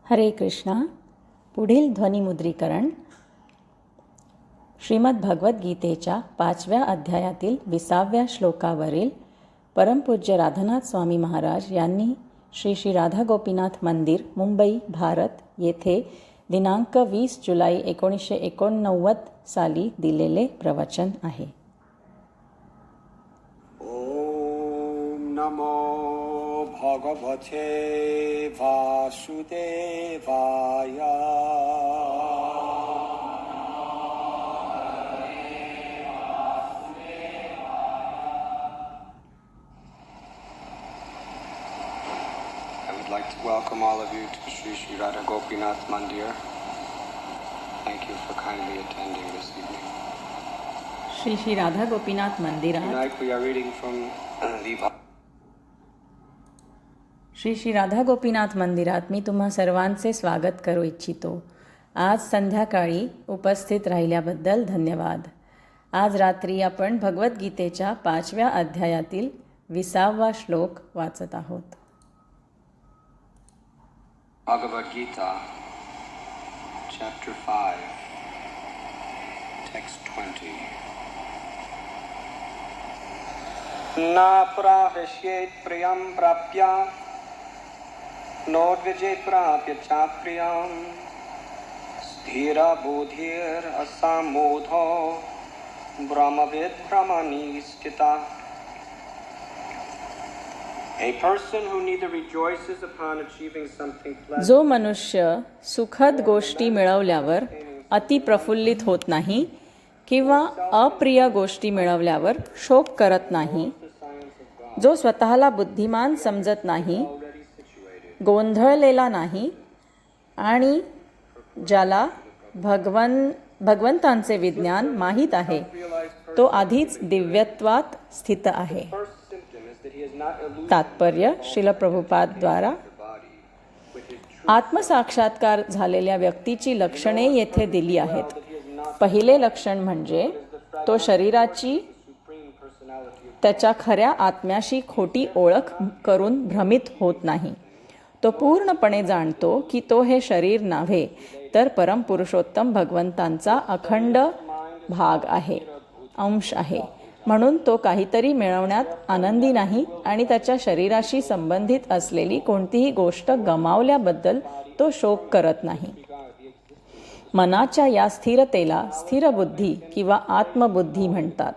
हरे कृष्णा. पुढील ध्वनिमुद्रीकरण श्रीमद भगवद्गीतेच्या 5व्या अध्यायातील 20व्या श्लोकावरील परमपूज्य राधानाथ स्वामी महाराज यांनी श्री श्री राधा गोपीनाथ मंदिर, मुंबई, भारत येथे दिनांक 20 जुलै 1989 साली दिलेले प्रवचन आहे. ओम नमो भगवते वासुदेवाय. I would like to welcome all of you to Sri Sri Radha Gopinath Mandir. Thank you for kindly attending this evening. Shri Shri Radha Gopinath मंदिरात Tonight we are reading from the Shri Shri Radha Gopinath मंदिरात मी तुम्हा सर्वांचे स्वागत करू इच्छितो. आज संध्याकाळी उपस्थित राहिल्याबद्दल धन्यवाद. आज रात्री आपण भगवद्गीतेच्या 5व्या अध्यायातील 20वा श्लोक वाचत आहोत. Bhagavad Gita, Chapter 5, Text 20. Na pravishyet priyam prapya, nodvijet prapya chapriyam, sthira bodhir asamodho, brahmavid brahmani stita. A person who neither rejoices upon achieving something pleasant. जो मनुष्य सुखद गोष्टी मिळवल्यावर अतिप्रफुल्लित होत नाही किंवा अप्रिय गोष्टी मिळवल्यावर शोक करत नाही, जो स्वतःला बुद्धिमान समजत नाही, गोंधळलेला नाही आणि ज्याला भगवंतांचे विज्ञान माहीत आहे, तो आधीच दिव्यत्वात स्थित आहे. तात्पर्य श्रील प्रभुपाद द्वारा आत्मसाक्षात्कार झालेल्या व्यक्तीची लक्षणे येथे दिली आहेत. पहिले लक्षण म्हणजे तो शरीराची त्याच्या खऱ्या आत्म्याशी खोटी ओळख करून भ्रमित होत नाही. तो पूर्णपणे जाणतो की तो हे शरीर नव्हे तर परमपुरुषोत्तम भगवंतांचा अखंड भाग आहे, अंश आहे. म्हणून तो काहीतरी मिळवण्यात आनंदी नाही आणि त्याच्या शरीराशी संबंधित असलेली कोणतीही गोष्ट गमावल्याबद्दल तो शोक करत नाही. मनाच्या या स्थिरतेला स्थिर बुद्धी किंवा आत्मबुद्धी म्हणतात.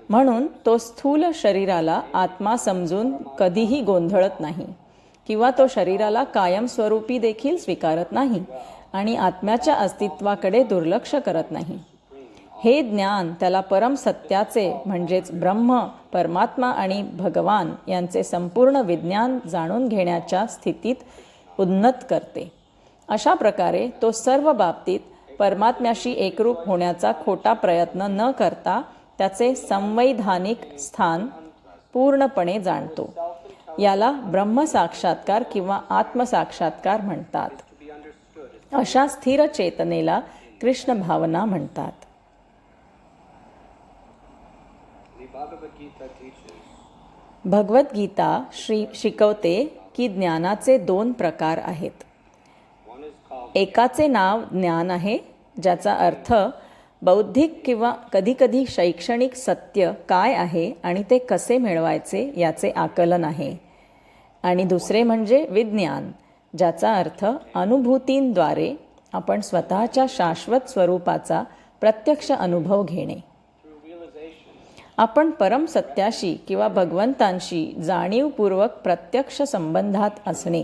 म्हणून तो स्थूल शरीराला आत्मा समजून कधीही गोंधळत नाही किंवा तो शरीराला कायमस्वरूपी देखील स्वीकारत नाही आणि आत्म्याच्या अस्तित्वाकडे दुर्लक्ष करत नाही. हे ज्ञान त्याला परम सत्याचे म्हणजेच ब्रह्म, परमात्मा आणि भगवान यांचे संपूर्ण विज्ञान जाणून घेण्याच्या स्थितीत उन्नत करते. अशा प्रकारे तो सर्व बाबतीत परमात्म्याशी एकरूप होण्याचा खोटा प्रयत्न न करता त्याचे संवैधानिक स्थान पूर्णपणे जाणतो. याला ब्रह्मसाक्षात्कार किंवा आत्मसाक्षात्कार म्हणतात. अशा स्थिर चेतनेला कृष्ण भावना म्हणतात. भगवद्गीता शिकवते की ज्ञानाचे 2 प्रकार आहेत. एकाचे नाव ज्ञान आहे, ज्याचा अर्थ बौद्धिक किंवा कधीकधी शैक्षणिक सत्य काय आहे आणि ते कसे मिळवायचे याचे आकलन आहे. आणि दुसरे म्हणजे विज्ञान, ज्याचा अर्थ अनुभूतींद्वारे आपण स्वतःच्या शाश्वत स्वरूपाचा प्रत्यक्ष अनुभव घेणे. आपण परम सत्याशी किंवा भगवंतांशी जाणीवपूर्वक प्रत्यक्ष संबंधात असणे.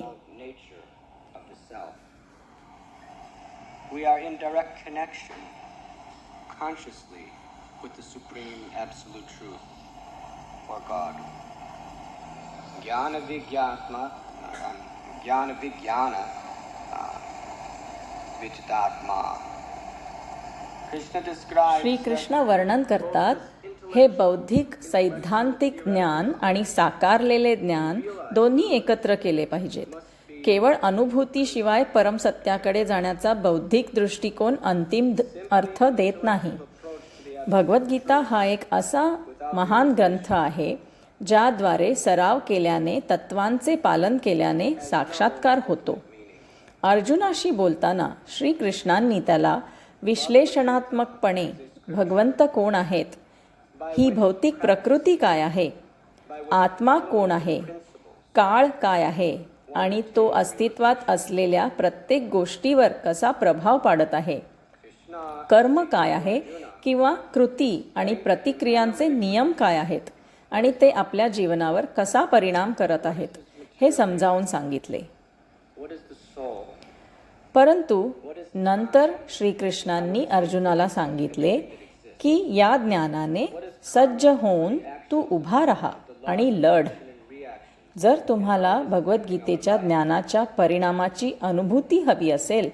We are in direct connection consciously with the supreme absolute truth or God. Jnana vigyana vichitatma. Krishna describes Shri Krishna वर्णन करतात, हे बौद्धिक सैद्धांतिक ज्ञान आणि साकारलेले ज्ञान दोन्ही एकत्र केले पाहिजेत. केवळ अनुभूतीशिवाय परमसत्याकडे जाण्याचा बौद्धिक दृष्टिकोन अंतिम अर्थ देत नाही. भगवद्गीता हा एक असा महान ग्रंथ आहे ज्याद्वारे सराव केल्याने, तत्वांचे पालन केल्याने साक्षात्कार होतो. अर्जुनाशी बोलताना श्रीकृष्णांनी त्याला विश्लेषणात्मकपणे भगवंत कोण आहेत, ही भौतिक प्रकृती काय आहे, आत्मा कोण आहे, काळ काय आहे आणि तो अस्तित्वात असलेल्या प्रत्येक गोष्टीवर कसा प्रभाव पाडत आहे, कर्म काय आहे किंवा कृती आणि प्रतिक्रियांचे नियम काय आहेत आणि ते आपल्या जीवनावर कसा परिणाम करत आहेत हे समजावून सांगितले. परंतु नंतर श्रीकृष्णांनी अर्जुनाला सांगितले की या ज्ञानाने सज्ज होऊन तू उभा राहा आणि लढ. जर तुम्हाला भगवद्गीतेच्या ज्ञानाच्या परिणामाची अनुभूती हवी असेल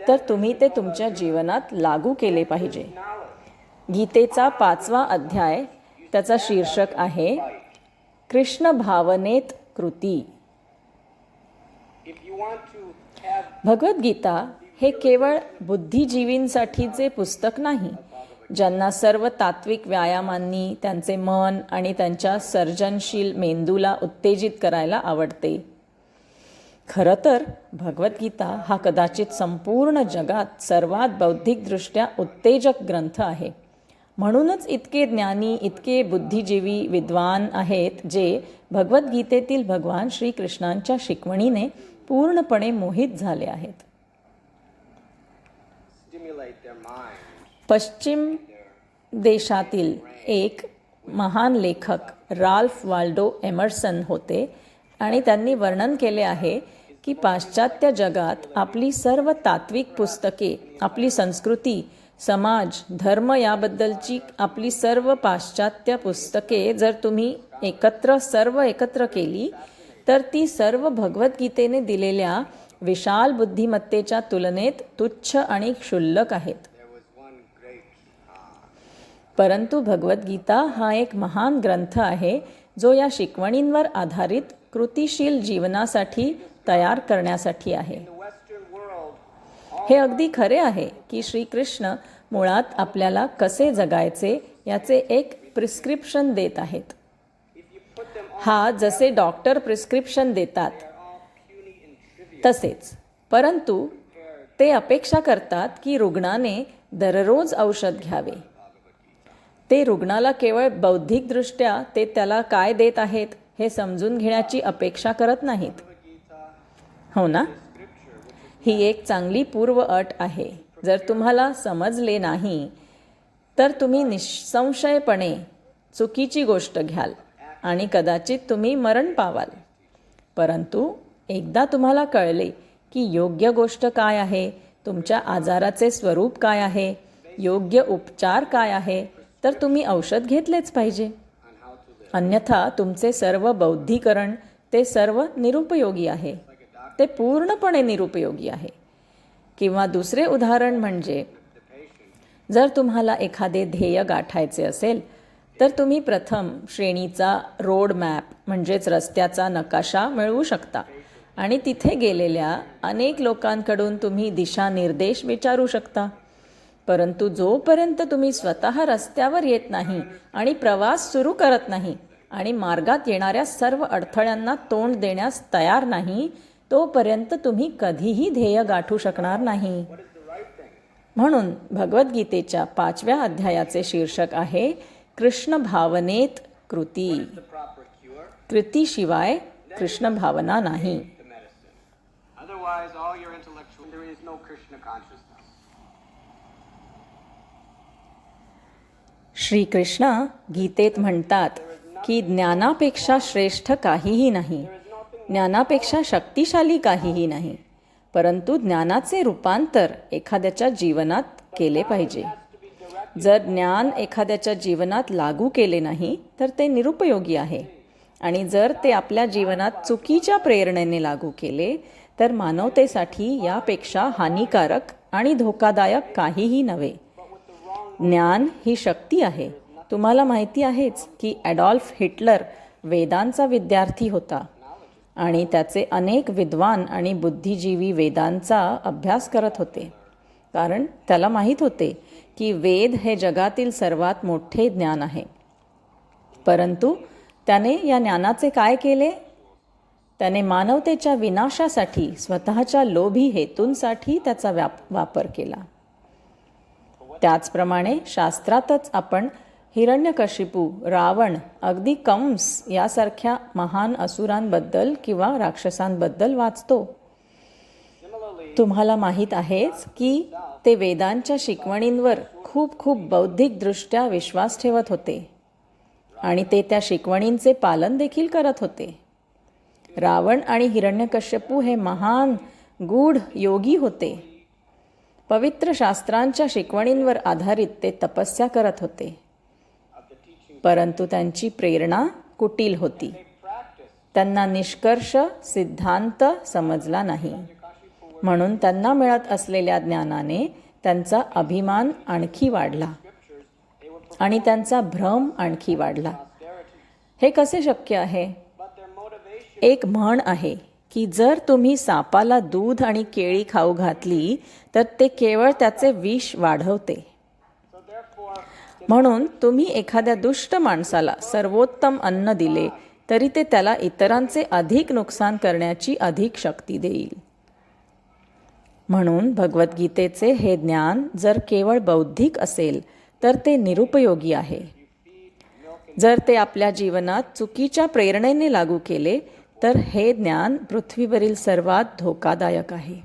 तर तुम्ही ते तुमच्या जीवनात लागू केले पाहिजे. गीतेचा 5वा अध्याय, त्याचा शीर्षक आहे कृष्ण भावनेत कृती. भगवद्गीता हे केवळ बुद्धिजीवींसाठीचे पुस्तक नाही, ज्यांना सर्व तात्विक व्यायामांनी त्यांचे मन आणि त्यांच्या सर्जनशील मेंदूला उत्तेजित करायला आवडते. खरं तर भगवद्गीता हा कदाचित संपूर्ण जगात सर्वात बौद्धिकदृष्ट्या उत्तेजक ग्रंथ आहे. म्हणूनच इतके ज्ञानी, इतके बुद्धिजीवी विद्वान आहेत जे भगवद्गीतेतील भगवान श्रीकृष्णांच्या शिकवणीने पूर्णपणे मोहित झाले आहेत. पश्चिम देशातील एक महान लेखक राल्फ वाल्डो एमर्सन होते आणि त्यांनी वर्णन केले आहे की पाश्चात्य जगात आपली सर्व तात्विक पुस्तके, आपली संस्कृती, समाज, धर्म याबद्दलची आपली सर्व पाश्चात्य पुस्तके जर तुम्ही एकत्र केली तर ती सर्व भगवद्गीतेने दिलेल्या विशाल बुद्धिमत्तेच्या तुलनेत तुच्छ आणि क्षुल्लक आहेत. परंतु भगवद्गीता हा एक महान ग्रंथ आहे जो या शिकवणींवर आधारित कृतिशील जीवनासाठी तयार करण्यासाठी आहे. हे अगदी खरे आहे की श्रीकृष्ण मुळात आपल्याला कसे जगायचे याचे एक प्रिस्क्रिप्शन देत आहेत. हा जसे डॉक्टर प्रिस्क्रिप्शन देतात तसेच, परंतु ते अपेक्षा करतात की रुग्णाने दररोज औषध घ्यावे. ते रुग्णाला केवळ बौद्धिकदृष्ट्या ते त्याला काय देत आहेत हे समजून घेण्याची अपेक्षा करत नाहीत. हो ना? ही एक चांगली पूर्व अट आहे. जर तुम्हाला समजले नाही तर तुम्ही निःसंशयपणे चुकीची गोष्ट घ्याल आणि कदाचित तुम्ही मरण पावाल. परंतु एकदा तुम्हाला कळले की योग्य गोष्ट काय आहे, तुमच्या आजाराचे स्वरूप काय आहे, योग्य उपचार काय आहे, तर तुम्ही औषध घेतलेच पाहिजे. अन्यथा तुमचे सर्व बौद्धिकरण ते सर्व निरुपयोगी आहे. ते पूर्णपणे निरुपयोगी आहे. किंवा दुसरे उदाहरण म्हणजे जर तुम्हाला एखादे ध्येय गाठायचे असेल तर तुम्ही प्रथम श्रेणीचा रोड मॅप म्हणजेच रस्त्याचा नकाशा मिळवू शकता आणि तिथे गेलेल्या अनेक लोकांकडून तुम्ही दिशानिर्देश विचारू शकता. परंतु जोपर्यंत तुम्ही स्वतः रस्त्यावर येत नाही आणि प्रवास सुरू करत नाही आणि मार्गात येणाऱ्या सर्व अडथळ्यांना तोंड देण्यास तयार नाही, तोपर्यंत तुम्ही कधीही ध्येय गाठू शकणार नाही. म्हणून भगवद्गीतेच्या 5व्या अध्यायाचे शीर्षक आहे कृष्ण भावनेत कृती. कृतीशिवाय कृष्ण भावना नाही. श्रीकृष्ण गीतेत म्हणतात की ज्ञानापेक्षा श्रेष्ठ काहीही नाही, ज्ञानापेक्षा शक्तिशाली काहीही नाही, परंतु ज्ञानाचे रूपांतर एखाद्याच्या जीवनात केले पाहिजे. जर ज्ञान एखाद्याच्या जीवनात लागू केले नाही तर ते निरुपयोगी आहे आणि जर ते आपल्या जीवनात चुकीच्या प्रेरणेने लागू केले तर मानवतेसाठी यापेक्षा हानिकारक आणि धोकादायक काहीही नव्हे. ज्ञान ही शक्ती आहे. तुम्हाला माहिती आहेच की ॲडॉल्फ हिटलर वेदांचा विद्यार्थी होता आणि त्याचे अनेक विद्वान आणि बुद्धिजीवी वेदांचा अभ्यास करत होते, कारण त्याला माहीत होते की वेद हे जगातील सर्वात मोठे ज्ञान आहे. परंतु त्याने या ज्ञानाचे काय केले? त्याने मानवतेच्या विनाशासाठी स्वतःच्या लोभी हेतूंसाठी त्याचा वापर केला. त्याचप्रमाणे शास्त्रातच आपण हिरण्यकशिपू, रावण, अगदी कंस यासारख्या महान असुरांबद्दल किंवा राक्षसांबद्दल वाचतो. तुम्हाला माहीत आहेच की ते वेदांच्या शिकवणींवर खूप खूप बौद्धिकदृष्ट्या विश्वास ठेवत होते आणि ते त्या शिकवणींचे पालन देखील करत होते. रावण आणि हिरण्यकश्यपू हे महान गूढ योगी होते. पवित्र शास्त्रांच्या शिकवणींवर आधारित ते तपस्या करत होते, परंतु त्यांची प्रेरणा कुटील होती. त्यांना निष्कर्ष सिद्धांत समजला नाही, म्हणून त्यांना मिळत असलेल्या ज्ञानाने त्यांचा अभिमान आणखी वाढला आणि त्यांचा भ्रम आणखी वाढला. हे कसे शक्य आहे? एक म्हण आहे की जर तुम्ही सापाला दूध आणि केळी खाऊ घातली तर ते केवळ त्याचे विष वाढवते. म्हणून तुम्ही एखाद्या दुष्ट माणसाला सर्वोत्तम अन्न दिले तरी ते त्याला इतरांचे अधिक नुकसान करण्याची अधिक शक्ती देईल. म्हणून भगवद्गीतेचे हे ज्ञान जर केवळ बौद्धिक असेल तर ते निरुपयोगी आहे. जर ते आपल्या जीवनात चुकीच्या प्रेरणेने लागू केले तर हे ज्ञान पृथ्वीवरील सर्वात धोकादायक आहे.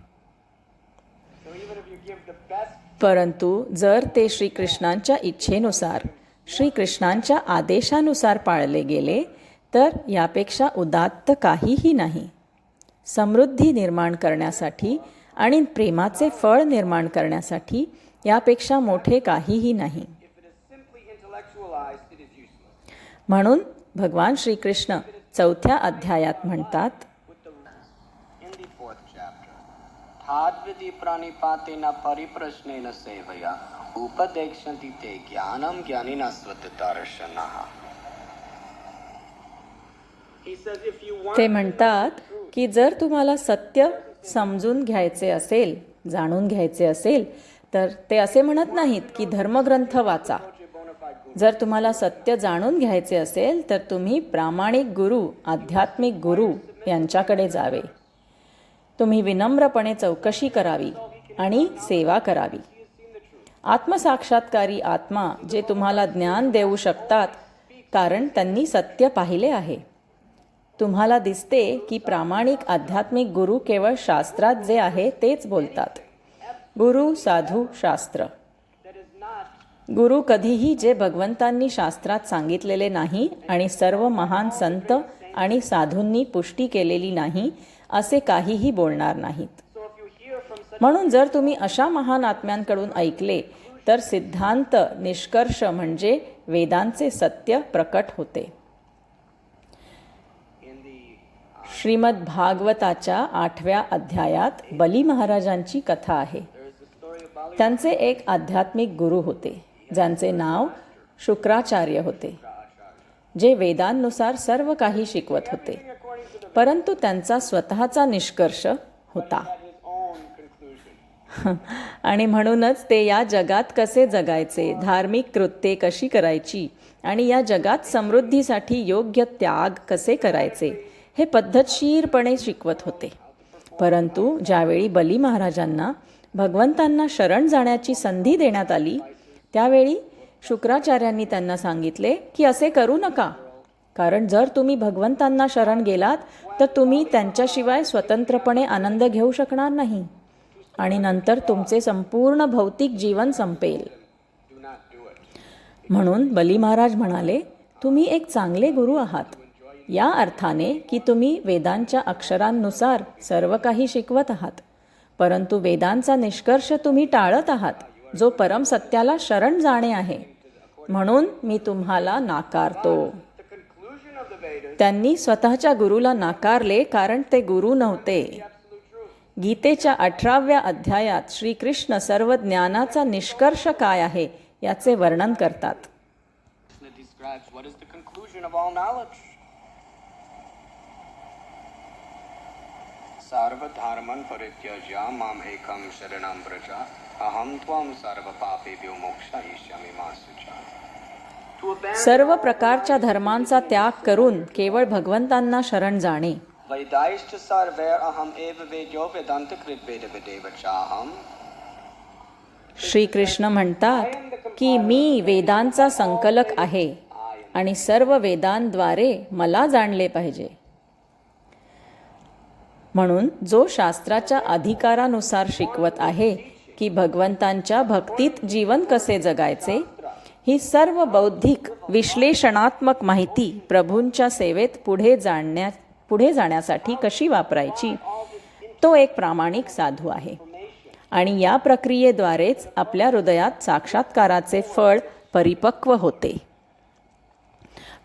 परंतु जर ते श्रीकृष्णांच्या इच्छेनुसार, श्रीकृष्णांच्या आदेशानुसार पाळले गेले तर यापेक्षा उदात्त काहीही नाही. समृद्धी निर्माण करण्यासाठी आणि प्रेमाचे फळ निर्माण करण्यासाठी यापेक्षा मोठे काहीही नाही. म्हणून भगवान श्रीकृष्ण 4थ्या अध्यायात म्हणतात, प्राणिपातेन परिप्रश्नेन सेवया उपदेक्षन्ति ते ज्ञानं ज्ञानिनः स्वतःदर्शनः. ते म्हणतात की जर तुम्हाला सत्य समजून घ्यायचे असेल, जाणून घ्यायचे असेल तर ते असे म्हणत नाहीत की धर्मग्रंथ वाचा. जर तुम्हाला सत्य जाणून घ्यायचे असेल तर तुम्ही प्रामाणिक गुरु, आध्यात्मिक गुरु यांच्याकडे जावे. तुम्ही विनम्रपणे चौकशी करावी आणि सेवा करावी. आत्मसाक्षात्कारी आत्मा जे तुम्हाला ज्ञान देऊ शकतात कारण त्यांनी सत्य पाहिले आहे. तुम्हाला दिसते की प्रामाणिक आध्यात्मिक गुरु केवळ शास्त्रात जे आहे तेच बोलतात. गुरु, साधू, शास्त्र. गुरु कधीही जे भगवंतांनी शास्त्रात सांगितलेले नाही आणि सर्व महान संत आणि साधूंनी पुष्टी केलेली नाही असे काहीही बोलणार नाहीत. म्हणून जर तुम्ही अशा महान आत्म्यांकडून ऐकले तर सिद्धांत, निष्कर्ष म्हणजे वेदांचे सत्य प्रकट होते. श्रीमद भागवताच्या 8व्या अध्यायात बली महाराजांची कथा आहे. त्यांचे एक आध्यात्मिक गुरु होते ज्यांचे नाव शुक्राचार्य होते, जे वेदांनुसार सर्व काही शिकवत होते, परंतु त्यांचा स्वतःचा निष्कर्ष होता. आणि म्हणूनच ते या जगात कसे जगायचे, धार्मिक कृत्ये कशी करायची आणि या जगात समृद्धीसाठी योग्य त्याग कसे करायचे हे पद्धतशीरपणे शिकवत होते. परंतु ज्यावेळी बली महाराजांना भगवंतांना शरण जाण्याची संधी देण्यात आली त्यावेळी शुक्राचार्यांनी त्यांना सांगितले की असे करू नका, कारण जर तुम्ही भगवंतांना शरण गेलात तर तुम्ही त्यांच्याशिवाय स्वतंत्रपणे आनंद घेऊ शकणार नाही आणि नंतर तुमचे संपूर्ण भौतिक जीवन संपेल. म्हणून बली महाराज म्हणाले, तुम्ही एक चांगले गुरु आहात या अर्थाने की तुम्ही वेदांच्या अक्षरांनुसार सर्व काही शिकवत आहात, परंतु वेदांचा निष्कर्ष तुम्ही टाळत आहात, जो परम सत्याला शरण जाणे आहे. म्हणून मी तुम्हाला नाकारतो. त्यांनी स्वतःच्या गुरुला नाकारले कारण ते गुरु नव्हते. गीतेच्या 18व्या अध्यायात श्रीकृष्ण सर्व ज्ञानाचा निष्कर्ष काय आहे याचे वर्णन करतात. सर्वधर्मान् परित्यज्य माम् एकं शरणं व्रज अहं त्वं सर्वपापेभ्यो मोक्षयिष्यामि मा शुचः. सर्व प्रकारच्या धर्मांचा त्याग करून केवळ भगवंतांना शरण जाणे वैदायश्च सर्वैर अहम एव वेद्यो वेदांतकृत वेद वेदेव चाहम. श्रीकृष्ण म्हणतात की मी वेदांचा संकलक आहे आणि सर्व वेदांद्वारे मला जाणले पाहिजे. म्हणून जो शास्त्राच्या अधिकारानुसार शिकवत आहे की भगवंतांच्या भक्तीत जीवन कसे जगायचे, ही सर्व बौद्धिक विश्लेषणात्मक माहिती प्रभूंच्या सेवेत पुढे जाण्यासाठी कशी वापरायची, तो एक प्रामाणिक साधू आहे. आणि या प्रक्रियेद्वारेच आपल्या हृदयात साक्षात्काराचे फळ परिपक्व होते.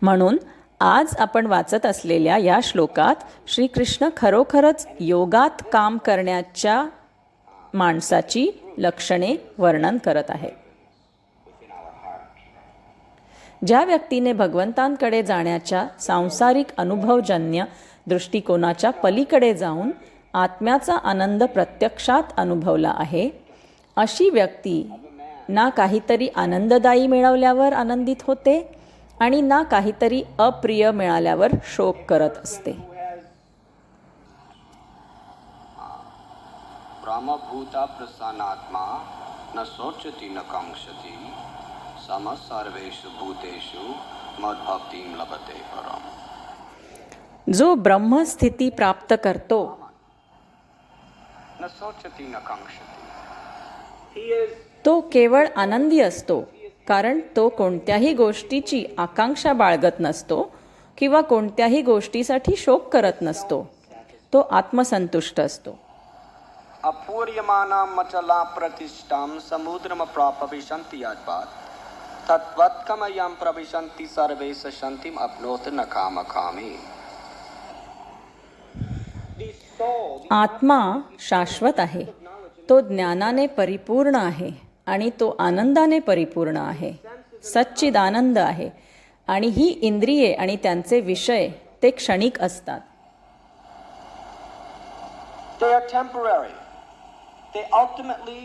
म्हणून आज आपण वाचत असलेल्या या श्लोकात श्रीकृष्ण खरोखरच योगात काम करण्याच्या माणसाची लक्षणे वर्णन करत आहेत. ज्या व्यक्तीने भगवंतांकडे जाण्याच्या सांसारिक अनुभवजन्य दृष्टिकोनाच्या पलीकडे जाऊन आत्म्याचा आनंद प्रत्यक्षात अनुभवला आहे, अशी व्यक्ती ना काहीतरी आनंददायी मिळवल्यावर आनंदित होते आणि ना काहीतरी अप्रिय मिळाल्यावर शोक करत असते. ब्रह्मभूता प्रसन्नात्मा न शोचति न कांक्षति सम सर्वेषु भूतेषु मद्भक्तिं लभते परम. जो ब्रह्मस्थिती प्राप्त करतो न शोचति न कांक्षति. तो केवळ आनंदी असतो, कारण तो कोणत्याही गोष्टीची आकांक्षा बाळगत नसतो किंवा कोणत्याही गोष्टीसाठी शोक करत नसतो. तो आत्मसंतुष्ट असतो. अपूर्यमाना मचला प्रतिष्ठां समुद्रम प्रविशन्ति यद्वत् तद्वत्कमयं प्रविशन्ति सर्वे सशन्तिम् अप्नोति न कामकामी. आत्मा शाश्वत आहे, तो ज्ञानाने परिपूर्ण आहे आणि तो आनंदाने परिपूर्ण आहे, सच्चिदानंद आहे. आणि ही इंद्रिये आणि त्यांचे विषय ते क्षणिक असतात. They are temporary. They ultimately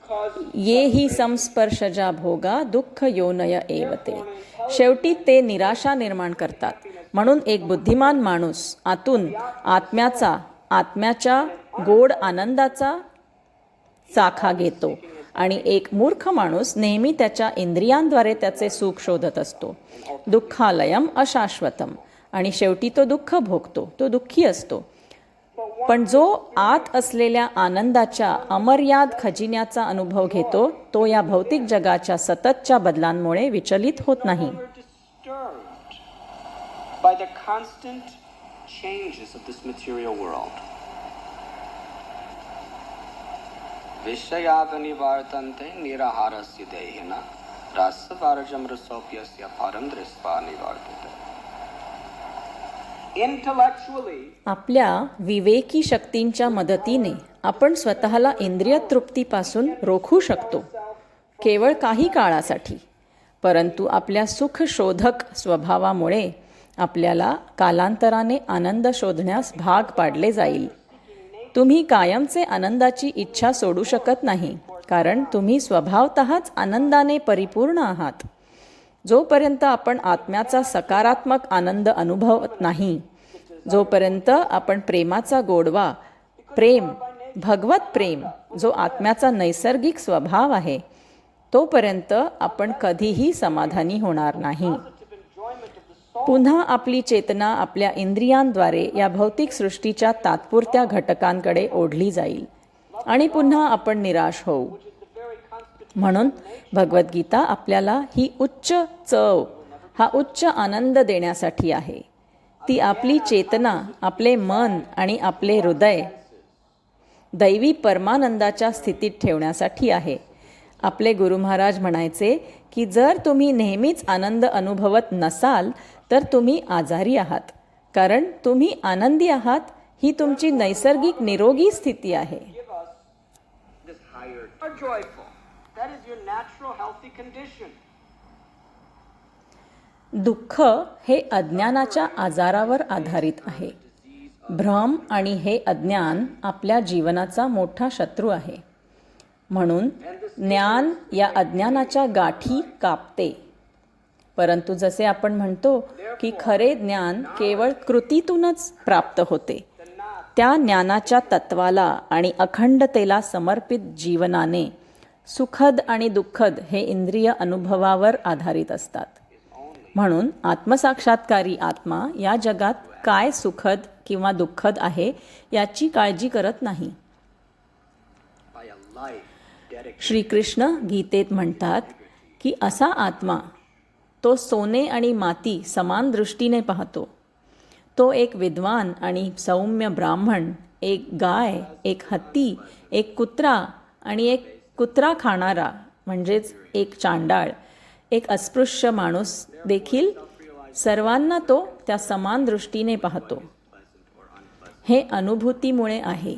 cause ये ही संस्पर्शजा भोगा दुःख योनय एवते. शेवटी ते निराशा निर्माण करतात. म्हणून एक बुद्धिमान माणूस आतून आत्म्याच्या गोड आनंदाचा चाखा घेतो आणि एक मूर्ख माणूस नेहमी त्याच्या इंद्रियांद्वारे त्याचे सुख शोधत असतो. दुःखालयम अशाश्वतम. आणि शेवटी तो दुःख भोगतो, तो दुःखी असतो. पण जो आत असलेल्या आनंदाच्या अमर्याद खजिन्याचा अनुभव घेतो, तो या भौतिक जगाच्या सततच्या बदलांमुळे विचलित होत नाही. disturbed by the constant changes of this material world. विषयावनिवर्तन्ते निराहारस्य देहिना रसवर्जं रसोप्यस्य परं दृष्ट्वा निवर्तते. Intellectually, आपल्या विवेकी शक्तींच्या मदतीने आपण स्वतःला इंद्रिय तृप्तीपासून रोखू शकतो, केवळ काही काळासाठी. परंतु आपल्या सुखशोधक स्वभावामुळे आपल्याला कालांतराने आनंद शोधण्यास भाग पाडले जाईल. तुम्ही कायमचे आनंदाची इच्छा सोडू शकत नाही, कारण तुम्ही स्वभावतःच आनंदाने परिपूर्ण आहात. जोपर्यंत आपण आत्म्याचा सकारात्मक आनंद अनुभवत नाही, जोपर्यंत आपण प्रेमाचा गोडवा, प्रेम, भगवत प्रेम, जो आत्म्याचा नैसर्गिक स्वभाव आहे, तोपर्यंत आपण कधीही समाधानी होणार नाही. पुन्हा आपली चेतना आपल्या इंद्रियांद्वारे या भौतिक सृष्टीच्या तात्पुरत्या घटकांकडे ओढली जाईल आणि पुन्हा आपण निराश होऊ. म्हणून भगवद्गीता आपल्याला ही उच्च चव, हा उच्च आनंद देण्यासाठी आहे. ती आपली चेतना, आपले मन आणि आपले हृदय दैवी परमानंदाच्या स्थितीत ठेवण्यासाठी आहे. आपले गुरु महाराज म्हणायचे की जर तुम्ही नेहमीच आनंद अनुभवत नसाल तर तुम्ही आजारी आहात, कारण तुम्ही आनंदी आहात. ही तुमची नैसर्गिक निरोगी स्थिती आहे. दुःख हे अज्ञानाच्या आजारावर आधारित आहे. भ्रम आणि हे अज्ञान आपल्या जीवनाचा मोठा शत्रू आहे. म्हणून ज्ञान या अज्ञानाच्या गाठी कापते. परंतु जसे आपण म्हणतो की खरे ज्ञान केवळ कृतीतूनच प्राप्त होते, त्या ज्ञानाच्या तत्वाला आणि अखंडतेला समर्पित जीवनाने सुखद आणि दुःखद हे इंद्रिय अनुभवावर आधारित असतात. म्हणून आत्मसाक्षात्कारी आत्मा या जगात काय सुखद किंवा दुःखद आहे याची काळजी करत नाही. श्रीकृष्ण गीतेत म्हणतात की असा आत्मा तो सोने आणि माती समान दृष्टीने पाहतो. तो एक विद्वान आणि सौम्य ब्राह्मण, एक गाय, एक हत्ती, एक कुत्रा आणि एक कुत्रा खाणारा म्हणजेच एक चांडाळ, एक अस्पृश्य माणूस देखील सर्वांना तो त्या समान दृष्टीने पाहतो. हे अनुभूतीमुळे आहे.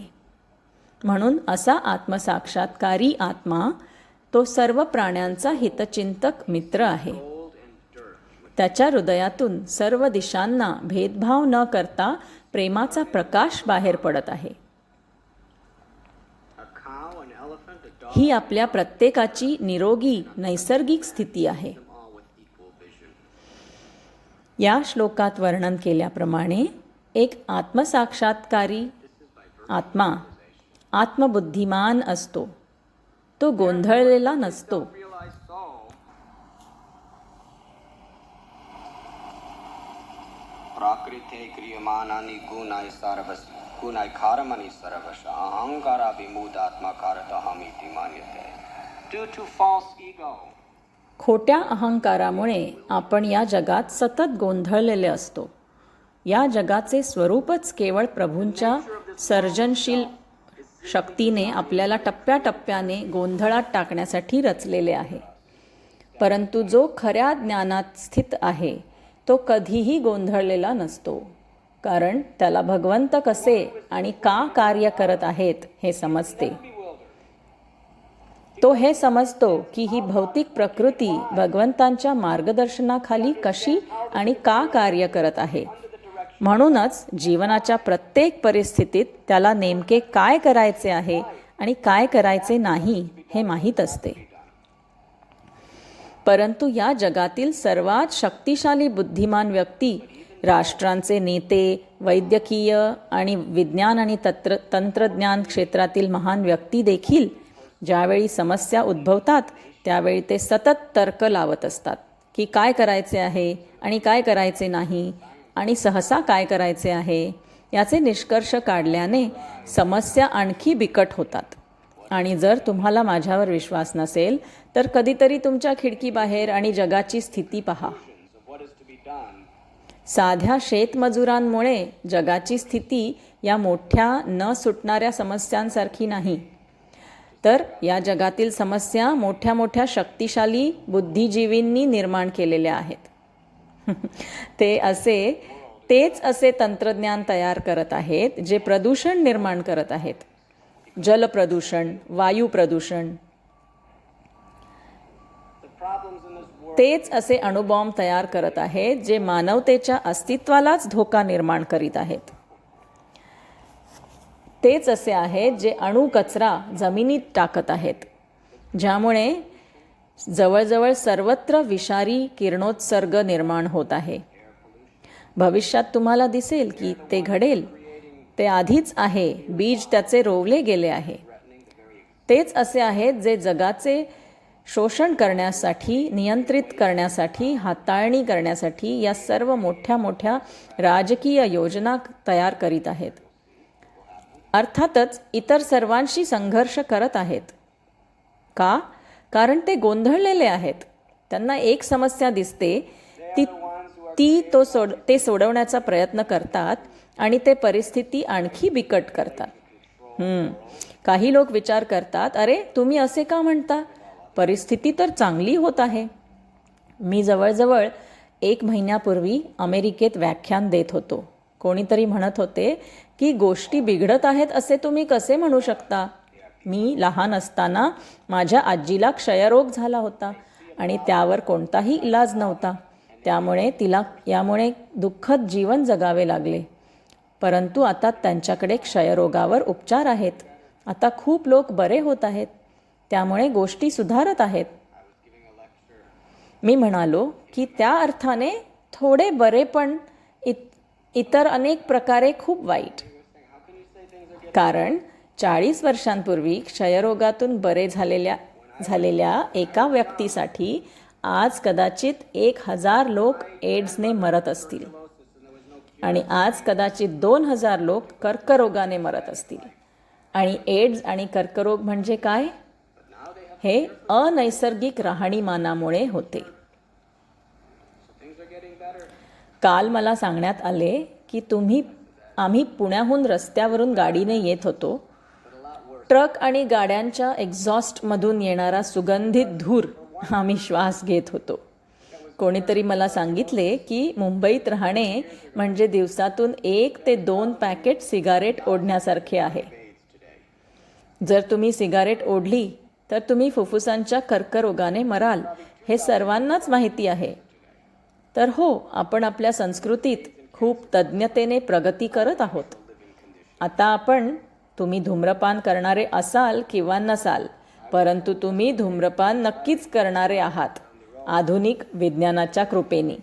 म्हणून असा आत्मसाक्षात्कारी आत्मा तो सर्व प्राण्यांचा हितचिंतक मित्र आहे. त्याच्या हृदयातून सर्व दिशांना भेदभाव न करता प्रेमाचा प्रकाश बाहेर पडत आहे. ही आपल्या प्रत्येकाची निरोगी नैसर्गिक स्थिती आहे. या श्लोकात वर्णन केल्याप्रमाणे एक आत्मसाक्षात्कारी आत्मा आत्मबुद्धिमान असतो. तो गोंधळलेला नसतो. प्राकृते क्रियमाणानि गुणाय सर्वस्य गुणाय कारमणि सर्वश अहंकाराभिमुदात्मा कारतहमिति मान्यते. Due to false ego. खोट्या अहंकारामुळे आपण या जगात सतत गोंधळलेले असतो. या जगाचे स्वरूपच केवळ प्रभूंच्या सर्जनशील शक्तीने आपल्याला टप्प्याटप्प्याने गोंधळात टाकण्यासाठी रचलेले आहे. परंतु जो खऱ्या ज्ञानात स्थित आहे तो कधीही गोंधळलेला नसतो, कारण त्याला भगवंत कसे आणि का कार्य करत आहेत हे समजते. तो हे समजतो की ही भौतिक प्रकृती भगवंतांच्या मार्गदर्शनाखाली कशी आणि का कार्य करत आहे. म्हणूनच जीवनाच्या प्रत्येक परिस्थितीत त्याला नेमके काय करायचे आहे आणि काय करायचे नाही हे माहीत असते. परंतु या जगातील सर्वात शक्तिशाली बुद्धिमान व्यक्ती, राष्ट्रांचे नेते, वैद्यकीय आणि विज्ञान आणि तंत्रज्ञान क्षेत्रातील महान व्यक्ती देखील ज्यावेळी समस्या उद्भवतात त्यावेळी ते सतत तर्क लावत असतात की काय करायचे आहे आणि काय करायचे नाही आणि सहसा काय करायचे आहे. याचे निष्कर्ष काढल्याने समस्या आणखी बिकट होतात. आणि जर तुम्हाला माझ्यावर विश्वास नसेल तर कधीतरी तुमच्या खिडकीबाहेर आणि जगाची स्थिती पहा. साध्या शेतमजुरांमुळे जगाची स्थिती या मोठ्या न सुटणाऱ्या समस्यांसारखी नाही, तर या जगातील समस्या मोठ्या मोठ्या शक्तिशाली बुद्धिजीवींनी निर्माण केलेल्या आहेत. तेच असे तंत्रज्ञान तयार करत आहेत जे प्रदूषण निर्माण करत आहेत. जल प्रदूषण, वायू प्रदूषण. तेच असे अणुबॉम्ब तयार करत आहेत जे मानवतेच्या अस्तित्वालाच धोका निर्माण करीत आहेत. तेच असे आहेत जे अणुकचरा जमिनीत टाकत आहेत, ज्यामुळे जवळजवळ सर्वत्र विषारी किरणोत्सर्ग निर्माण होत आहे. भविष्यात तुम्हाला दिसेल की ते घडेल. ते आधीच आहे. बीज त्याचे रोवले गेले आहे. तेच असे आहेत जे जगाचे शोषण करण्यासाठी, नियंत्रित करण्यासाठी, हाताळणी करण्यासाठी या सर्व मोठ्या मोठ्या राजकीय योजना तयार करीत आहेत. अर्थातच इतर सर्वांशी संघर्ष करत आहेत. का? कारण ते गोंधळलेले आहेत. त्यांना एक समस्या दिसते, ते सोडवण्याचा प्रयत्न करतात आणि ते परिस्थिती आणखी बिकट करतात. काही लोक विचार करतात, अरे तुम्ही असे का म्हणता? परिस्थिती तर चांगली होत आहे. मी जवळजवळ 1 महिन्यापूर्वी अमेरिकेत व्याख्यान देत होतो. कोणीतरी म्हणत होते की गोष्टी बिघडत आहेत असे तुम्ही कसे म्हणू शकता? मी लहान असताना माझ्या आजीला क्षयरोग झाला होता आणि त्यावर कोणताही इलाज नव्हता. त्यामुळे तिला यामुळे दुःखद जीवन जगावे लागले. परंतु आता त्यांच्याकडे क्षयरोगावर उपचार आहेत. आता खूप लोक बरे होत आहेत. त्यामुळे गोष्टी सुधारत आहेत. मी म्हणालो की त्या अर्थाने थोडे बरे पण इतर अनेक प्रकारे खूप वाईट. कारण 40 वर्षांपूर्वी क्षयरोगातून बरे झालेल्या एका व्यक्तीसाठी आज कदाचित 1000 लोक एड्सने मरत असतील आणि आज कदाचित 2000 लोक कर्करोगाने मरत असतील. आणि एड्स आणि कर्करोग म्हणजे काय? हे अनैसर्गिक राहणीमानामुळे होते. काल मला सांगण्यात आले की आम्ही पुण्याहून रस्त्यावरून गाडीने येत होतो. ट्रक आणि गाड्यांच्या एक्झॉस्टमधून येणारा सुगंधित धूर आम्ही श्वास घेत होतो. कोणीतरी मला सांगितले की मुंबईत राहणे म्हणजे दिवसातून 1 ते 2 पॅकेट सिगारेट ओढण्यासारखे आहे. जर तुम्ही सिगारेट ओढली तर तुम्ही फुफ्फुसांच्या कर्करोगाने मराल, हे सर्वांनाच माहिती आहे. तर हो, आपण आपल्या संस्कृतीत खूप तज्ञतेने प्रगती करत आहोत. आता तुम्ही धूम्रपान करणारे असाल किंवा नसाल, परंतु तुम्ही धूम्रपान नक्कीच करणारे आहात आधुनिक विज्ञानाच्या कृपेने.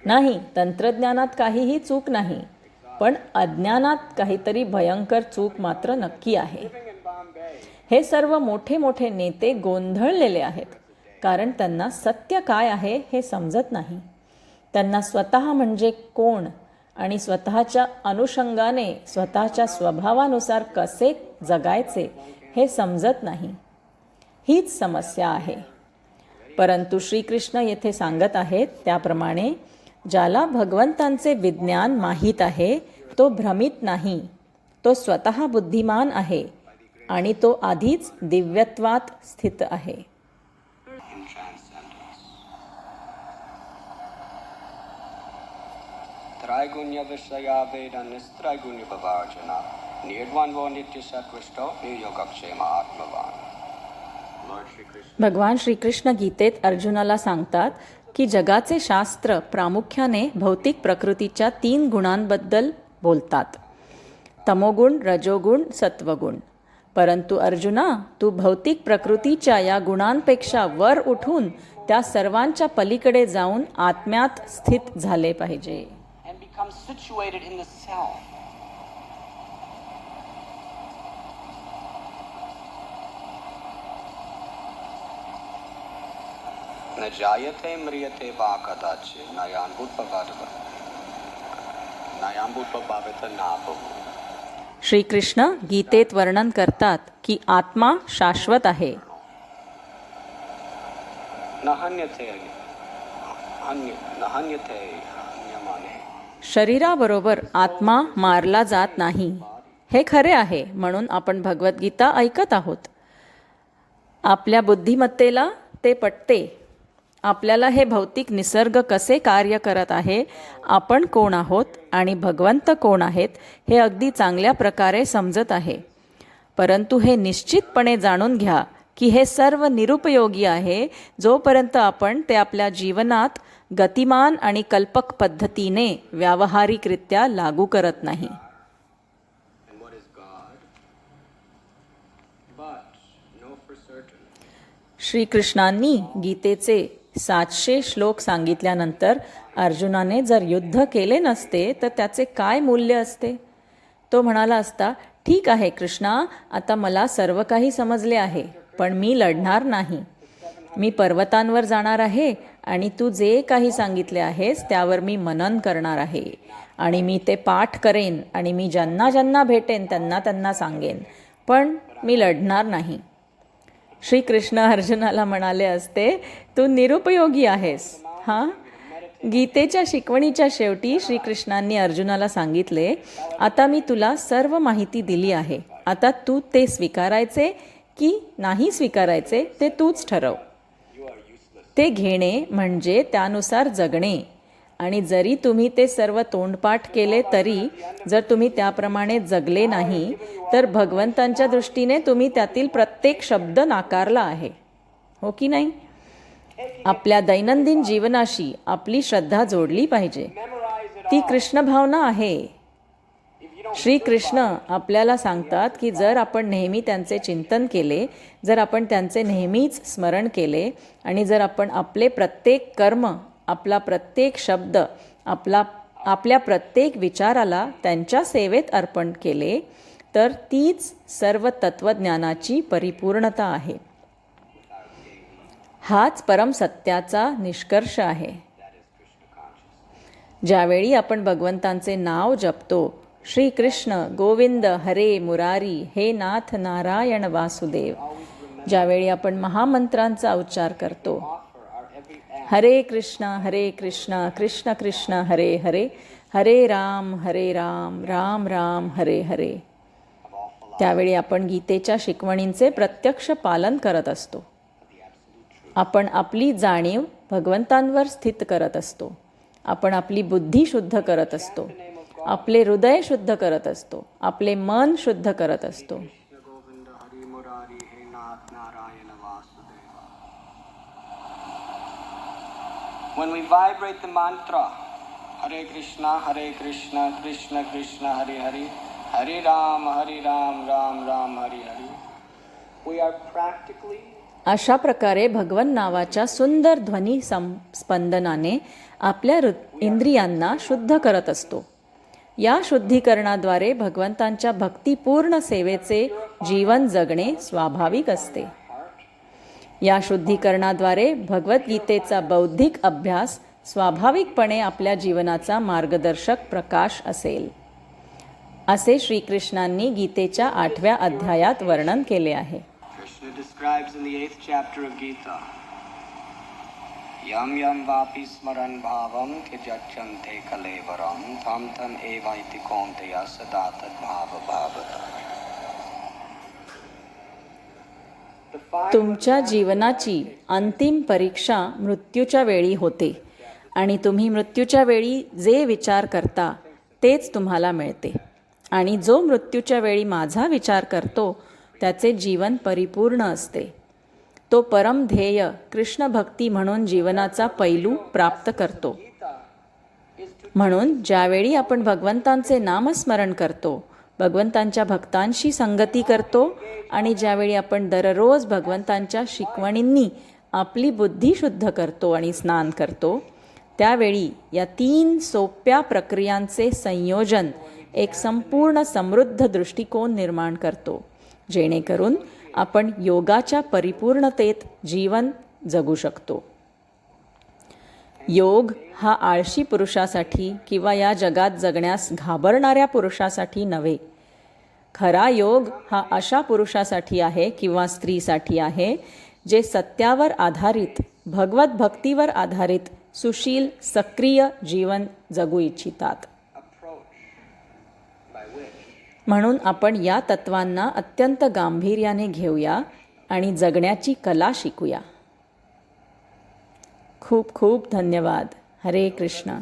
नाही, तंत्रज्ञानात काहीही चूक नाही, पण अज्ञानात काहीतरी भयंकर चूक मात्र नक्की आहे. हे सर्व मोठे मोठे नेते गोंधळलेले आहेत, कारण त्यांना सत्य काय आहे हे समजत नाही. त्यांना स्वतः म्हणजे कोण आणि स्वतःच्या अनुषंगाने स्वतःच्या स्वभावानुसार कसे जगायचे हे समजत नाही. हीच समस्या आहे. परंतु श्रीकृष्ण येथे सांगत आहेत त्याप्रमाणे ज्याला भगवंतांचे विज्ञान माहीत आहे तो भ्रमित नाही, तो स्वतः बुद्धिमान आहे आणि तो आधीच दिव्यत्वात स्थित आहे. त्रैगुण्य विषया वेद निस्त्रैगुण्य भवार्जना निर्वाणो नित्य सत्वष्टो योगक्षेम आत्मवान. भगवान श्रीकृष्ण गीतेत अर्जुनाला सांगतात की जगाचे शास्त्र प्रामुख्याने भौतिक प्रकृतीच्या 3 गुणांबद्दल बोलतात, तमोगुण, रजोगुण, सत्वगुण. परंतु अर्जुना, तू भौतिक प्रकृतीच्या या गुणांपेक्षा वर उठून त्या सर्वांच्या पलीकडे जाऊन आत्म्यात स्थित झाले पाहिजे. Situated in the self. न जायते म्रियते वा कदाचित् नयाम्भूतभावित नाभवो. श्रीकृष्ण गीतेत वर्णन करतात की आत्मा शाश्वत आहे. शरीराबरोबर आत्मा मारला जात नाही, हे खरे आहे. म्हणून आपण भगवद्गीता ऐकत आहोत. आपल्या बुद्धिमत्तेला ते पटते. आपल्याला हे भौतिक निसर्ग कसे कार्य करत आहे, आपण कोण आहोत आणि भगवंत कोण आहेत हे अगदी चांगल्या प्रकारे समजत आहे. परंतु हे निश्चितपणे जाणून घ्या की हे सर्व निरुपयोगी आहे जोपर्यंत आपण ते आपल्या जीवनात गतिमान आणि कल्पक पद्धतीने व्यावहारिकरित्या लागू करत नाही. श्रीकृष्णांनी गीतेचे 700 श्लोक सांगितल्यानंतर अर्जुनाने जर युद्ध केले नसते तर त्याचे काय मूल्य असते? तो म्हणाला असता, ठीक आहे कृष्णा, आता मला सर्व काही समजले आहे, पण मी लढणार नाही. मी पर्वतांवर जाणार आहे आणि तू जे काही सांगितले आहेस त्यावर मी मनन करणार आहे आणि मी ते पाठ करेन आणि मी ज्यांना ज्यांना भेटेन त्यांना सांगेन, पण मी लढणार नाही. श्रीकृष्ण अर्जुनाला म्हणाले असते, तू निरुपयोगी आहेस. हां, गीतेच्या शिकवणीच्या शेवटी श्रीकृष्णांनी अर्जुनाला सांगितले, आता मी तुला सर्व माहिती दिली आहे. आता तू ते स्वीकारायचे की नाही स्वीकारायचे ते तूच ठरव. ते घेणे म्हणजे त्यानुसार जगणे. आणि जरी तुम्ही ते सर्व तोंडपाठ केले तरी जर तुम्ही त्याप्रमाणे जगले नाही तर भगवंतांच्या दृष्टीने तुम्ही त्यातील प्रत्येक शब्द नाकारला आहे, हो की नाही? आपल्या दैनंदिन जीवनाशी आपली श्रद्धा जोडली पाहिजे. ती कृष्ण भावना आहे. श्रीकृष्ण आपल्याला सांगतात की जर आपण नेहमी त्यांचे चिंतन केले, जर आपण त्यांचे नेहमीच स्मरण केले आणि जर आपण आपले प्रत्येक कर्म, आपला प्रत्येक शब्द, आपल्या प्रत्येक विचाराला त्यांच्या सेवेत अर्पण केले, तर तीच सर्व तत्त्वज्ञानाची परिपूर्णता आहे. हाच परमसत्याचा निष्कर्ष आहे. ज्यावेळी आपण भगवंतांचे नाव जपतो, श्रीकृष्ण गोविंद हरे मुरारी, हे नाथ नारायण वासुदेव, ज्यावेळी आपण महामंत्रांचा उच्चार करतो, हरे कृष्ण कृष्ण कृष्ण हरे हरे, हरे राम राम राम हरे हरे, त्यावेळी आपण गीतेच्या शिकवणींचे प्रत्यक्ष पालन करत असतो. आपण आपली जाणीव भगवंतांवर स्थित करत असतो. आपण आपली बुद्धी शुद्ध करत असतो, आपले हृदय शुद्ध करत असतो, आपले मन शुद्ध करत असतो. When we vibrate the mantra Hare Krishna Krishna Krishna Hare Hare, Hare Ram Ram Ram Hare Hare, we are practically अशा प्रकारे भगवन नावाच्या सुंदर ध्वनी स्पंदनाने आपल्या इंद्रियांना शुद्ध करत असतो. या शुद्धीकरणाद्वारे भगवंतांच्या भक्तिपूर्ण सेवेचे जीवन जगणे स्वाभाविक असते. या शुद्धीकरणाद्वारे भगवद्गीतेचा बौद्धिक अभ्यास स्वाभाविकपणे आपल्या जीवनाचा मार्गदर्शक प्रकाश असेल, असे श्रीकृष्णांनी गीतेच्या 8व्या अध्यायात वर्णन केले आहे. Krishna describes in the 8th chapter of Gita, Yam yam vapi smaran bhavam tyajachante kalevaram tam tam evaiti konteya sadatat bhava bhavata. तुमच्या जीवनाची अंतिम परीक्षा मृत्यूच्या वेळी होते आणि तुम्ही मृत्यूच्या वेळी जे विचार करता तेच तुम्हाला मिळते. आणि जो मृत्यूच्या वेळी माझा विचार करतो त्याचे जीवन परिपूर्ण असते. तो परम ध्येय कृष्ण भक्ती म्हणून जीवनाचा पैलू प्राप्त करतो. म्हणून ज्यावेळी आपण भगवंतांचे नामस्मरण करतो, भगवंतांच्या भक्तांशी संगती करतो आणि ज्यावेळी आपण दररोज भगवंतांच्या शिकवणींनी आपली बुद्धी शुद्ध करतो आणि स्नान करतो, त्यावेळी या 3 सोप्या प्रक्रियांचे संयोजन एक संपूर्ण समृद्ध दृष्टिकोन निर्माण करतो, जेणेकरून आपण योगाच्या परिपूर्णतेत जीवन जगू शकतो. योग हा आळशी पुरुषासाठी किंवा या जगात जगण्यास घाबरणाऱ्या पुरुषासाठी नव्हे. खरा योग हा अशा पुरुषासाठी आहे किंवा स्त्रीसाठी आहे जे सत्यावर आधारित, भगवत भक्तीवर आधारित सुशील सक्रिय जीवन जगू इच्छितात. म्हणून आपण या तत्वांना अत्यंत गांभीर्याने घेऊया आणि जगण्याची कला शिकूया. खूप खूप धन्यवाद. हरे कृष्ण.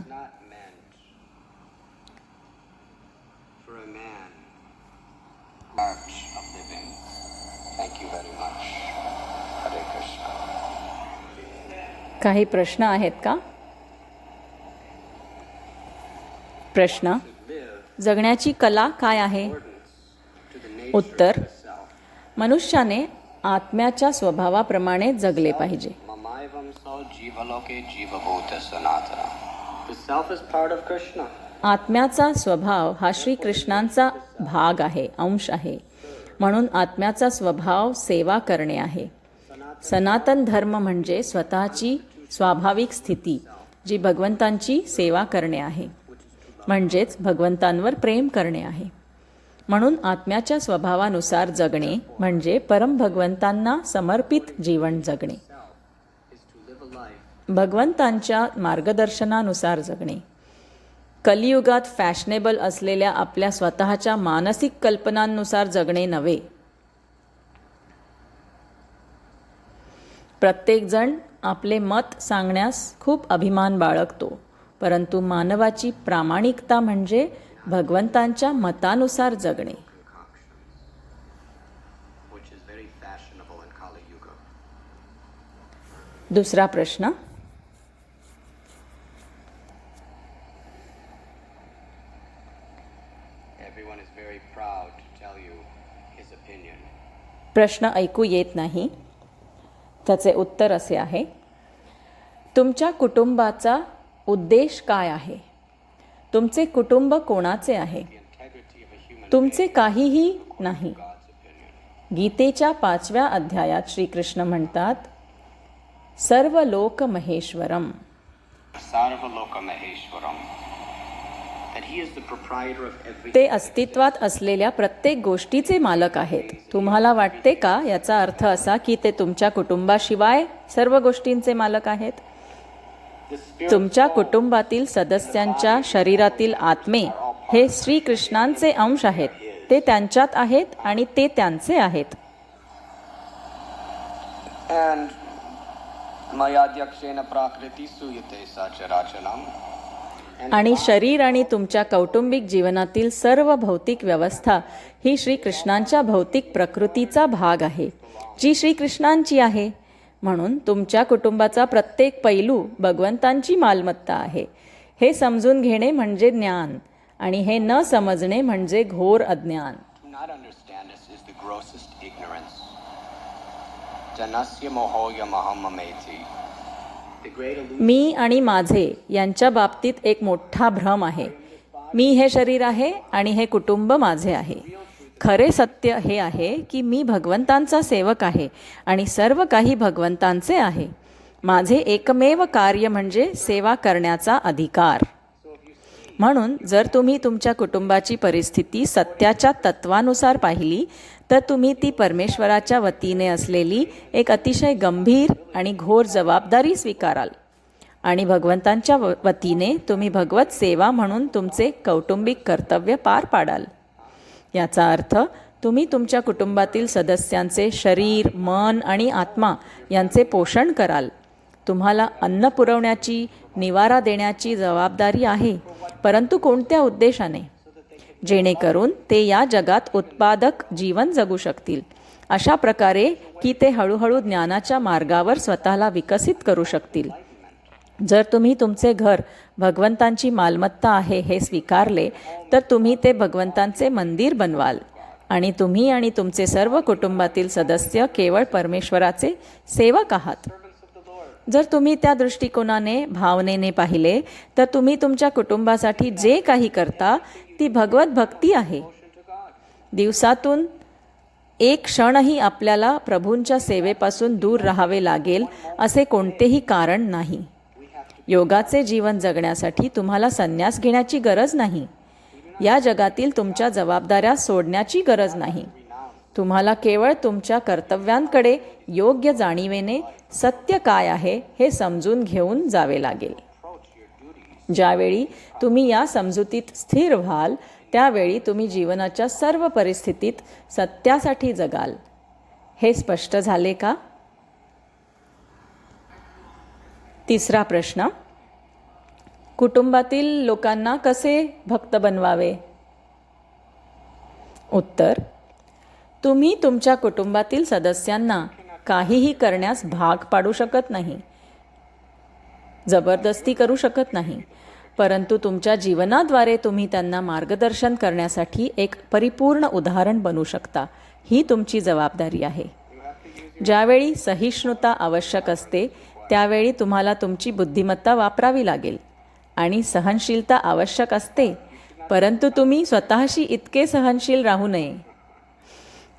काही प्रश्न आहेत का? प्रश्न: जगण्याची कला काय आहे? उत्तर: मनुष्याने आत्म्याच्या स्वभावाप्रमाणे जगले पाहिजे. आत्म्याचा स्वभाव हा श्रीकृष्णांचा भाग आहे, अंश आहे. म्हणून आत्म्याचा स्वभाव सेवा करणे आहे. सनातन धर्म म्हणजे स्वतःची स्वाभाविक स्थिती, जी भगवंतांची सेवा करणे आहे, म्हणजेच भगवंतांवर प्रेम करणे आहे. म्हणून आत्म्याच्या स्वभावानुसार जगणे म्हणजे परम भगवंतांना समर्पित जीवन जगणे, भगवंतांच्या मार्गदर्शनानुसार जगणे. कलियुगात फॅशनेबल असलेल्या आपल्या स्वतःच्या मानसिक कल्पनांनुसार जगणे नव्हे. प्रत्येकजण आपले मत सांगण्यास खूप अभिमान बाळगतो, परंतु मानवाची प्रामाणिकता म्हणजे भगवंतांच्या मतानुसार जगणे. दुसरा प्रश्न: Everyone is allowed to tell you his opinion. प्रश्न ऐकू येत नाही. त्याचे उत्तर असे आहे: तुमच्या कुटुंबाचा उद्देश काय आहे? तुमचे कुटुंब कोणाचे आहे? तुमचे काहीही नाही. गीतेच्या 5व्या अध्यायात श्रीकृष्ण म्हणतात, सर्व लोक Maheshwaram. Sarvalokamaheshwaram. That he is the proprietor of everything. ते अस्तित्वात असलेल्या प्रत्येक गोष्टीचे मालक आहेत. तुम्हाला वाटते का याचा अर्थ असा की ते तुमच्या कुटुंबाशिवाय सर्व गोष्टींचे मालक आहेत? The spirit तुमच्या कुटुंबातील सदस्यांच्या शरीरातील आत्मे हे श्रीकृष्णांचे अंश आहेत. ते त्यांच्यात आहेत आणि ते त्यांचे आहेत. and mayadhyakshena prakriti suyate sacharacharam. आणि शरीर आणि तुमच्या कौटुंबिक जीवनातील सर्व भौतिक व्यवस्था ही श्रीकृष्णांच्या भौतिक प्रकृतीचा भाग आहे, जी श्रीकृष्णांची आहे. म्हणून तुमच्या कुटुंबाचा प्रत्येक पैलू भगवंतांची मालमत्ता आहे. हे समजून घेणे म्हणजे ज्ञान, आणि हे न समजणे म्हणजे घोर अज्ञान. To not understand this is the grossest ignorance. Janasya mohoya mahamameti. The great illusion. मी आणि माझे यांच्या बाबतीत एक मोठा भ्रम आहे. मी हे शरीर आहे आणि हे कुटुंब माझे आहे. खरे सत्य हे आहे की मी भगवंतांचा सेवक आहे आणि सर्व काही भगवंतांचे आहे. माझे एकमेव कार्य म्हणजे सेवा करण्याचा अधिकार. म्हणून जर तुम्ही तुमच्या कुटुंबाची परिस्थिती सत्याच्या तत्वानुसार पाहिली तर तुम्ही ती परमेश्वराच्या वतीने असलेली एक अतिशय गंभीर आणि घोर जबाबदारी स्वीकाराल, आणि भगवंतांच्या वतीने तुम्ही भगवत सेवा म्हणून तुमचे कौटुंबिक कर्तव्य पार पाडाल. याचा अर्थ तुम्ही तुमच्या कुटुंबातील सदस्यांचे शरीर, मन आणि आत्मा यांचे पोषण कराल. तुम्हाला अन्न पुरवण्याची, निवारा देण्याची जबाबदारी आहे, परंतु कोणत्या उद्देशाने? जेणेकरून ते या जगात उत्पादक जीवन जगू शकतील, अशा प्रकारे की ते हळूहळू ज्ञानाच्या मार्गावर स्वतःला विकसित करू शकतील. जर तुम्ही तुमचे घर भगवंतांची मालमत्ता आहे हे स्वीकारले तर तुम्ही ते भगवंतांचे मंदिर बनवाल, आणि तुम्ही आणि तुमचे सर्व कुटुंबातील सदस्य केवळ परमेश्वराचे सेवक आहात. जर तुम्ही त्या दृष्टिकोनाने, भावनेने पाहिले तर तुम्ही तुमच्या कुटुंबासाठी जे काही करता ती भगवत भक्ती आहे. दिवसातून एक क्षणही आपल्याला प्रभूंच्या सेवेपासून दूर राहावे लागेल असे कोणतेही कारण नाही. योगाचे जीवन जगण्यासाठी तुम्हाला संन्यास घेण्याची गरज नाही. या जगातील तुमच्या जबाबदाऱ्या सोडण्याची गरज नाही. तुम्हाला केवळ तुमच्या कर्तव्यांकडे योग्य जाणीवेने सत्य काय आहे हे समजून घेऊन जावे लागेल. ज्यावेळी तुम्ही या समजुतीत स्थिर व्हाल त्यावेळी तुम्ही जीवनाच्या सर्व परिस्थितीत सत्यासाठी जगाल. हे स्पष्ट झाले का? तिसरा प्रश्न: कुटुंबातील लोकांना कसे भक्त बनवावे? उत्तर: तुम्ही तुमच्या कुटुंबातील सदस्यांना काहीही करण्यास भाग पाडू शकत नाही, जबरदस्ती करू शकत नाही, परंतु तुमच्या जीवनाद्वारे तुम्ही त्यांना मार्गदर्शन करण्यासाठी एक परिपूर्ण उदाहरण बनू शकता. ही तुमची जबाबदारी आहे. ज्यावेळी सहिष्णुता आवश्यक असते त्यावेळी तुम्हाला तुमची बुद्धिमत्ता वापरावी लागेल, आणि सहनशीलता आवश्यक असते, परंतु तुम्ही स्वतःशी इतके सहनशील राहू नये.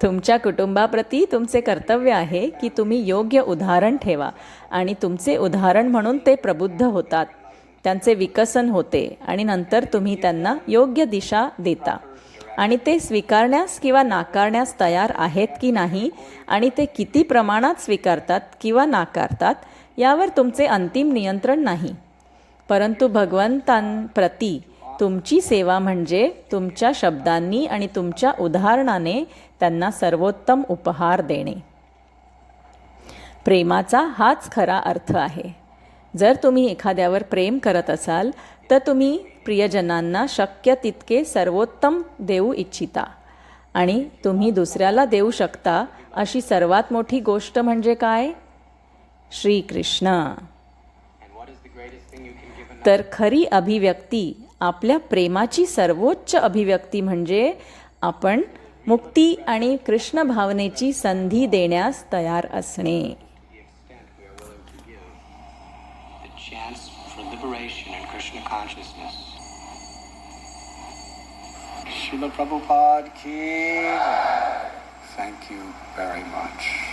तुमच्या कुटुंबाप्रती तुमचे कर्तव्य आहे की तुम्ही योग्य उदाहरण ठेवा, आणि तुमचे उदाहरण म्हणून ते प्रबुद्ध होतात, त्यांचे विकसन होते, आणि नंतर तुम्ही त्यांना योग्य दिशा देता, आणि ते स्वीकारण्यास किंवा नाकारण्यास तयार आहेत की नाही, आणि ते किती प्रमाणात स्वीकारतात किंवा नाकारतात यावर तुमचे अंतिम नियंत्रण नाही. परंतु भगवंतांप्रती तुमची सेवा म्हणजे तुमच्या शब्दांनी आणि तुमच्या उदाहरणाने त्यांना सर्वोत्तम उपहार देणे. प्रेमाचा हाच खरा अर्थ आहे. जर तुम्ही एखाद्यावर प्रेम करत असाल तर तुम्ही प्रियजनांना शक्य तितके सर्वोत्तम देऊ इच्छिता, आणि तुम्ही दुसऱ्याला देऊ शकता अशी सर्वात मोठी गोष्ट म्हणजे काय? श्रीकृष्ण. तर खरी अभिव्यक्ती, आपल्या प्रेमाची सर्वोच्च अभिव्यक्ती म्हणजे आपण मुक्ती आणि कृष्ण भावनेची संधी देण्यास तयार असणे. The chance for liberation and Krishna consciousness. Srila Prabhupada ki. Thank you very much.